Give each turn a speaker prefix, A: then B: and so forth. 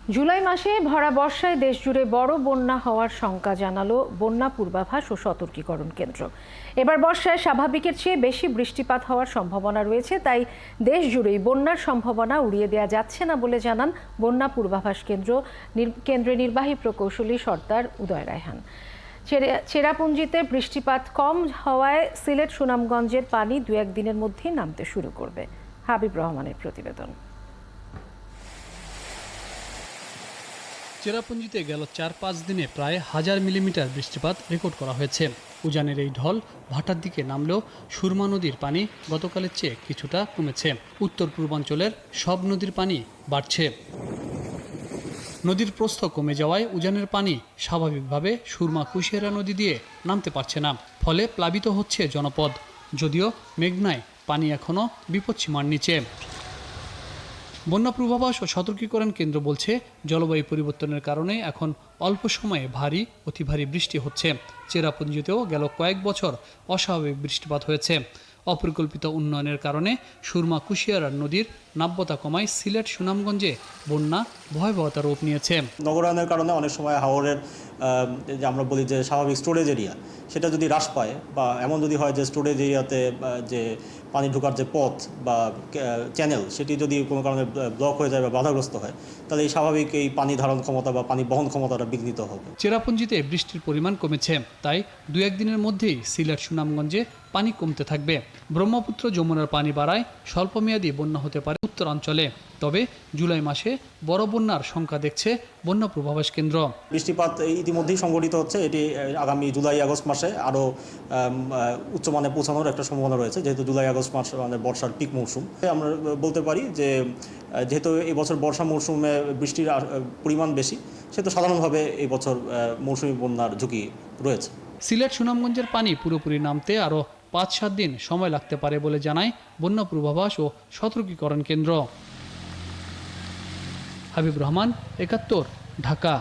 A: জুলাই মাসে ভরা বর্ষায় দেশজুড়ে বড় বন্যা হওয়ার শঙ্কা জানালো বন্যা পূর্বাভাস ও সতর্কীকরণ কেন্দ্র। এবার বর্ষায় স্বাভাবিকের চেয়ে বেশি বৃষ্টিপাত হওয়ার সম্ভাবনা রয়েছে, তাই দেশজুড়েই বন্যার সম্ভাবনা উড়িয়ে দেওয়া যাচ্ছে না বলে জানান বন্যা পূর্বাভাস কেন্দ্রের নির্বাহী প্রকৌশলী সর্দার উদয় রায়হান। চেরাপুঞ্জিতে বৃষ্টিপাত কম হওয়ায় সিলেট সুনামগঞ্জের পানি 2-1 দিনের মধ্যেই নামতে শুরু করবে। হাবিব রহমানের প্রতিবেদন।
B: চেরাপুঞ্জিতে গেল 4-5 দিনে প্রায় 1000 মিলিমিটার বৃষ্টিপাত রেকর্ড করা হয়েছে। উজানের এই ঢল ভাটার দিকে নামলেও সুরমা নদীর পানি গতকালের চেয়ে কিছুটা কমেছে। উত্তর পূর্বাঞ্চলের সব নদীর পানি বাড়ছে। নদীর প্রস্থ কমে যাওয়ায় উজানের পানি স্বাভাবিকভাবে সুরমা কুশিয়ারা নদী দিয়ে নামতে পারছে না, ফলে প্লাবিত হচ্ছে জনপদ। যদিও মেঘনায় পানি এখনও বিপদসীমার নিচে। বন্যা পূর্বাভাস ও সতর্কীকরণ কেন্দ্র বলছে, জলবায়ু পরিবর্তনের কারণে এখন অল্প সময়ে ভারী অতি ভারী বৃষ্টি হচ্ছে। চেরাপুঞ্জিতেও গেল কয়েক বছর অস্বাভাবিক বৃষ্টিপাত হয়েছে। অপরিকল্পিত উন্নয়নের কারণে সুরমা কুশিয়ারা নদীর নাব্যতা কমায় সিলেট সুনামগঞ্জে বন্যা ভয়াবহতার রূপ নিয়েছে।
C: নগরায়নের কারণে অনেক সময় হাওরের যে আমরা বলি যে স্বাভাবিক স্টোরেজ এরিয়া, সেটা যদি হ্রাস পায় বা এমন যদি হয় যে স্টোরেজ এরিয়াতে যে পানি ঢোকার যে পথ বা চ্যানেল সেটি যদি কোনো কারণে ব্লক হয়ে যায় বা বাধাগ্রস্ত হয়, তাহলে এই স্বাভাবিক এই পানি ধারণ ক্ষমতা বা পানি বহন ক্ষমতাটা বিঘ্নিত হবে।
B: চেরাপুঞ্জিতে বৃষ্টির পরিমাণ কমেছে, তাই 2-1 দিনের মধ্যেই সিলেট সুনামগঞ্জে পানি কমতে থাকবে। ব্রহ্মপুত্র যমুনার পানি বাড়ায় স্বল্পমেয়াদী বন্যা হতে পারে উত্তরাঞ্চলে। তবে জুলাই মাসে বড় বন্যার শঙ্কা দেখছে বন্যা পূর্বাভাস কেন্দ্র।
C: বৃষ্টিপাত ইতিমধ্যেই সংঘটিত হচ্ছে, এটি আগামী জুলাই-আগস্ট মাসে আরও উচ্চমানে পৌঁছানোর একটা সম্ভাবনা রয়েছে, যেহেতু জুলাই-আগস্ট মাস মানে বর্ষার পিক মৌসুম। আমরা বলতে পারি যে যেহেতু এই বছর বর্ষা মৌসুমে বৃষ্টির পরিমাণ বেশি, সেহেতু সাধারণভাবে এই বছর মৌসুমি বন্যার ঝুঁকি রয়েছে।
B: সিলেট সুনামগঞ্জের পানি পুরোপুরি নামতে আরও 5-7 দিন সময় লাগতে পারে বলে জানায় বন্যা পূর্বাভাস ও সতর্কীকরণ কেন্দ্র। হাবিব রহমান, 71, ঢাকা।